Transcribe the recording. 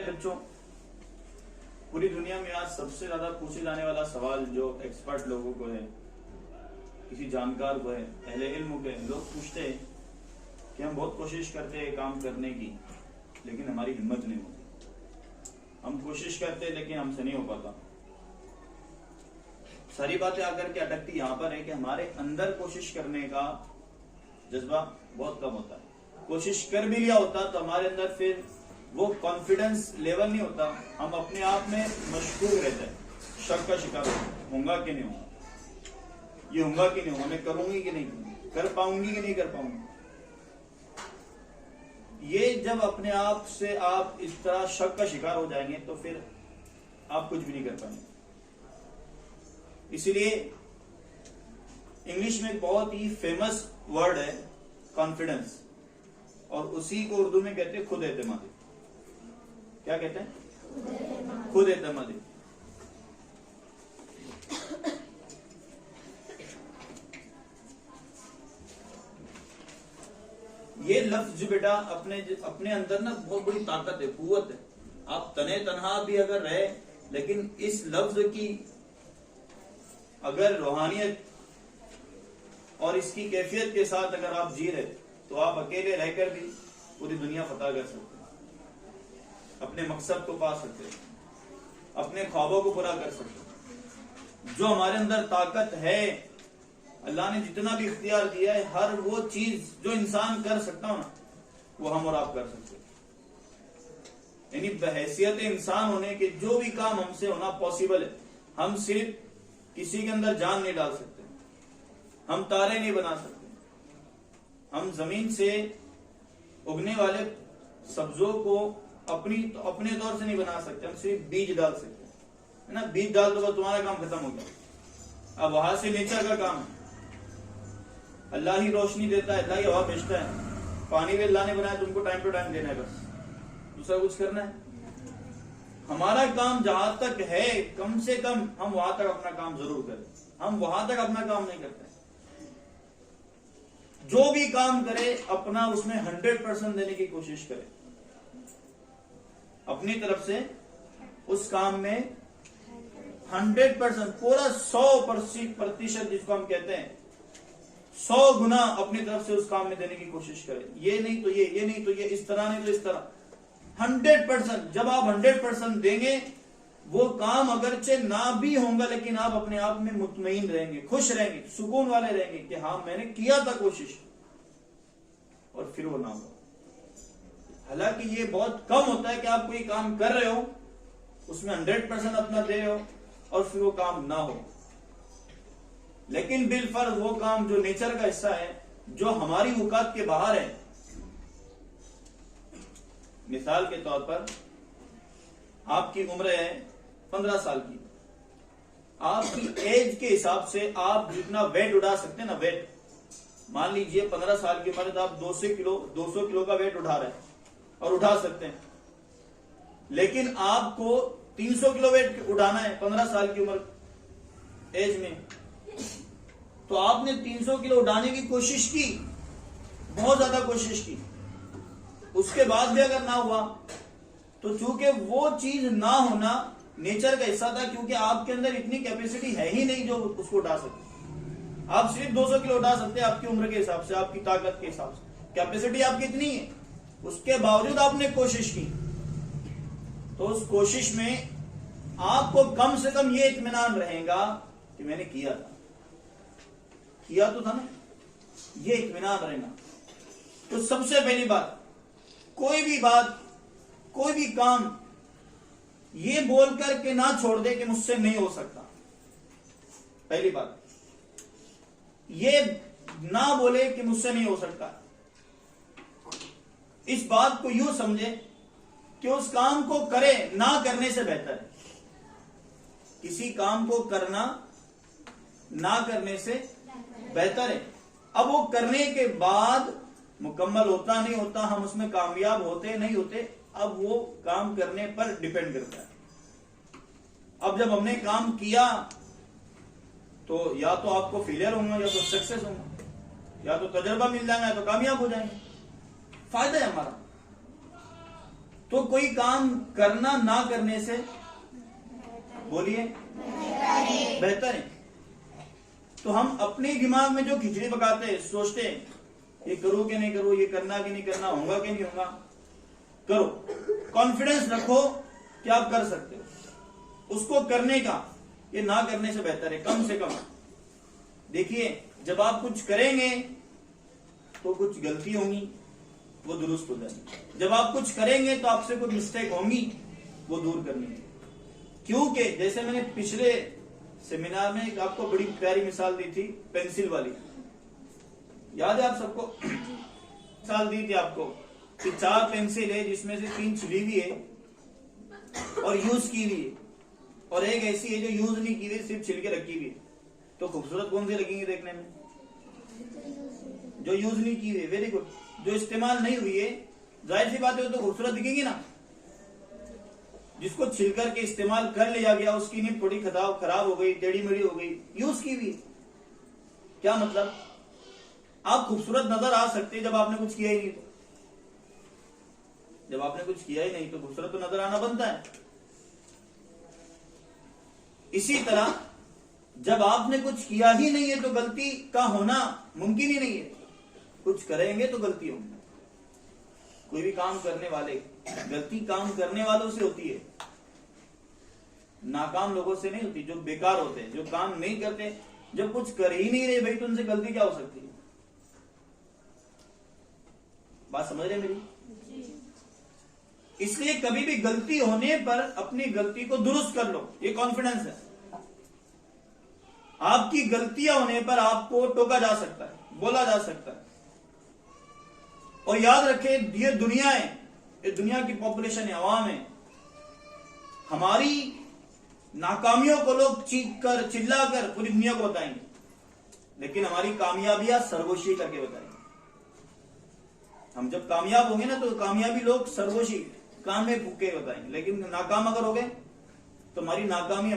बच्चों, पूरी दुनिया में आज सबसे ज्यादा पूछे जाने वाला सवाल जो एक्सपर्ट लोगों को है, किसी जानकार को है, अहले इल्म के लोग पूछते हैं कि हम बहुत कोशिश करते हैं काम करने की, लेकिन हमारी हिम्मत नहीं होती। हम कोशिश करते हैं लेकिन हमसे नहीं हो पाता। सारी बातें आकर के अटकती यहाँ पर है कि हमारे अंदर कोशिश करने का जज्बा बहुत कम होता है। कोशिश कर भी लिया होता तो हमारे अंदर फिर वो कॉन्फिडेंस लेवल नहीं होता, हम अपने आप में मशगूल रहते हैं, शक का शिकार होगा कि नहीं होगा, ये होगा कि नहीं होगा, मैं करूंगी कि नहीं करूंगी, कर पाऊंगी कि नहीं कर पाऊंगी। ये जब अपने आप से आप इस तरह शक का शिकार हो जाएंगे तो फिर आप कुछ भी नहीं कर पाएंगे। इसीलिए इंग्लिश में एक बहुत ही फेमस वर्ड है कॉन्फिडेंस, और उसी को उर्दू में कहते हैं खुद एतमादी। क्या कहते हैं? खुद एतमादी। ये लफ्ज बेटा अपने अंदर ना बहुत बड़ी ताकत है, कुव्वत है। आप तने तनहा भी अगर रहे, लेकिन इस लफ्ज की अगर रूहानियत और इसकी कैफियत के साथ अगर आप जी रहे तो आप अकेले रहकर भी पूरी दुनिया फतह कर सकते हैं, अपने मकसद को पा सकते हैं, अपने ख्वाबों को पूरा कर सकते हैं। जो हमारे अंदर ताकत है, अल्लाह ने जितना भी इख्तियार दिया है, हर वो चीज जो इंसान कर सकता हो ना, वो हम और आप कर सकते हैं। यानी बहैसियत इंसान होने के जो भी काम हमसे होना पॉसिबल है, हम सिर्फ किसी के अंदर जान नहीं डाल सकते, हम तारे नहीं बना सकते, हम जमीन से उगने वाले सब्जों को अपने तौर से नहीं बना सकते, हम सिर्फ बीज डाल सकते हैं, है ना। बीज डाल दो तो तुम्हारा काम खत्म हो गया। अब वहां से नेचर का काम है, अल्लाह ही रोशनी देता है, अल्लाह ही हवा भेजता है, पानी भी अल्लाह ने बनाया, तुमको टाइम टू टाइम देना है, बस दूसरा कुछ करना है। हमारा काम जहां तक है, कम से कम हम वहां तक अपना काम जरूर करें। हम वहां तक अपना काम नहीं करते। जो भी काम करे अपना उसमें 100% देने की कोशिश करें, अपनी तरफ से उस काम में 100%, पूरा 100% जिसको हम कहते हैं 100 गुना अपनी तरफ से उस काम में देने की कोशिश करें। ये नहीं तो ये नहीं तो ये, इस तरह नहीं तो इस तरह, 100%। जब आप 100% देंगे, वो काम अगरचे ना भी होगा, लेकिन आप अपने आप में मुतमईन रहेंगे, खुश रहेंगे, सुकून वाले रहेंगे कि हाँ मैंने किया था कोशिश, और फिर वो ना हो। हालांकि ये बहुत कम होता है कि आप कोई काम कर रहे हो, उसमें 100% अपना दे रहे हो और फिर वो काम ना हो। लेकिन बिलफर्ज वो काम जो नेचर का हिस्सा है, जो हमारी औकात के बाहर है, मिसाल के तौर पर आपकी उम्र है 15 साल की, आपकी एज के हिसाब से आप जितना वेट उठा सकते हैं ना, वेट मान लीजिए 15 साल की उम्र है तो आप 200 किलो का वेट उठा रहे हैं और उठा सकते हैं, लेकिन आपको 300 किलो वेट उठाना है 15 साल की उम्र एज में, तो आपने 300 किलो उठाने की कोशिश की, बहुत ज्यादा कोशिश की, उसके बाद भी अगर ना हुआ तो चूंकि वो चीज ना होना नेचर का हिस्सा था, क्योंकि आपके अंदर इतनी कैपेसिटी है ही नहीं जो उसको उठा सके। आप सिर्फ 200 किलो उठा सकते हैं आपकी उम्र के हिसाब से, आपकी ताकत के हिसाब से, कैपेसिटी आपकी इतनी है। उसके बावजूद आपने कोशिश की, तो उस कोशिश में आपको कम से कम ये इत्मीनान रहेगा कि मैंने किया तो था ना, ये इत्मीनान रहेगा। तो सबसे पहली बात, कोई भी काम ये बोल करके ना छोड़ दे कि मुझसे नहीं हो सकता। पहली बात, ये ना बोले कि मुझसे नहीं हो सकता। इस बात को यूं समझे कि उस काम को करे, ना करने से बेहतर है। किसी काम को करना ना करने से बेहतर है। अब वो करने के बाद मुकम्मल होता नहीं होता, हम उसमें कामयाब होते नहीं होते, अब वो काम करने पर डिपेंड करता है। अब जब हमने काम किया तो या तो आपको फेलियर होगा या तो सक्सेस होगा, या तो तजर्बा मिल जाएगा या तो कामयाब हो जाएंगे, फायदा है हमारा। तो कोई काम करना ना करने से, बोलिए, बेहतर है। तो हम अपने दिमाग में जो खिचड़ी पकाते हैं, सोचते हैं ये करो कि नहीं करो, ये करना कि नहीं करना, होगा कि नहीं होगा, करो। कॉन्फिडेंस रखो कि आप कर सकते हो उसको करने का, ये ना करने से बेहतर है कम से कम। देखिए, जब आप कुछ करेंगे तो कुछ गलती होंगी, वो दुरुस्त हो जाएगी। जब आप कुछ करेंगे तो आपसे कुछ मिस्टेक होंगी, वो दूर करनी है। क्योंकि जैसे मैंने पिछले सेमिनार में एक आपको बड़ी प्यारी मिसाल दी थी, पेंसिल वाली, याद है आप सबको? मिसाल दी थी आपको कि 4 पेंसिल है जिसमें से 3 छिली हुई है और यूज की हुई है, और एक ऐसी है जो यूज नहीं की हुई, सिर्फ छिलके रखी हुई है। तो खूबसूरत कौन सी लगेंगी देखने में? जो यूज नहीं की हुई है। Very good. जो इस्तेमाल नहीं हुई है, जाहिर सी बात है, तो खूबसूरत दिखेगी ना। जिसको छिलकर के इस्तेमाल कर लिया गया, उसकी नींद थोड़ी खराब हो गई, टेढ़ी मेढ़ी हो गई, यूज की हुई। क्या मतलब? आप खूबसूरत नजर आ सकते जब आपने कुछ किया ही नहीं। जब आपने कुछ किया ही नहीं तो खूबसूरत तो नजर आना बनता है। इसी तरह जब आपने कुछ किया ही नहीं है तो गलती का होना मुमकिन ही नहीं है। कुछ करेंगे तो गलती होगी। कोई भी काम करने वाले, गलती काम करने वालों से होती है, नाकाम लोगों से नहीं होती, जो बेकार होते हैं, जो काम नहीं करते। जब कुछ कर ही नहीं रहे भाई, तो उनसे गलती क्या हो सकती है? बात समझ रहे मेरी? इसलिए कभी भी गलती होने पर अपनी गलती को दुरुस्त कर लो, ये कॉन्फिडेंस है। आपकी गलतियां होने पर आपको टोका जा सकता है, बोला जा सकता है। और याद रखें, ये दुनिया है, ये दुनिया की पॉपुलेशन है, आवाम है। हमारी नाकामियों को लोग चीख कर, चिल्ला कर पूरी दुनिया को बताएंगे, लेकिन हमारी कामयाबियां सरगोशी करके बताएंगे। हम जब कामयाब होंगे ना, तो कामयाबी लोग सरगोशी काम में फूक के बताएंगे, लेकिन नाकाम अगर हो गए तो हमारी नाकामी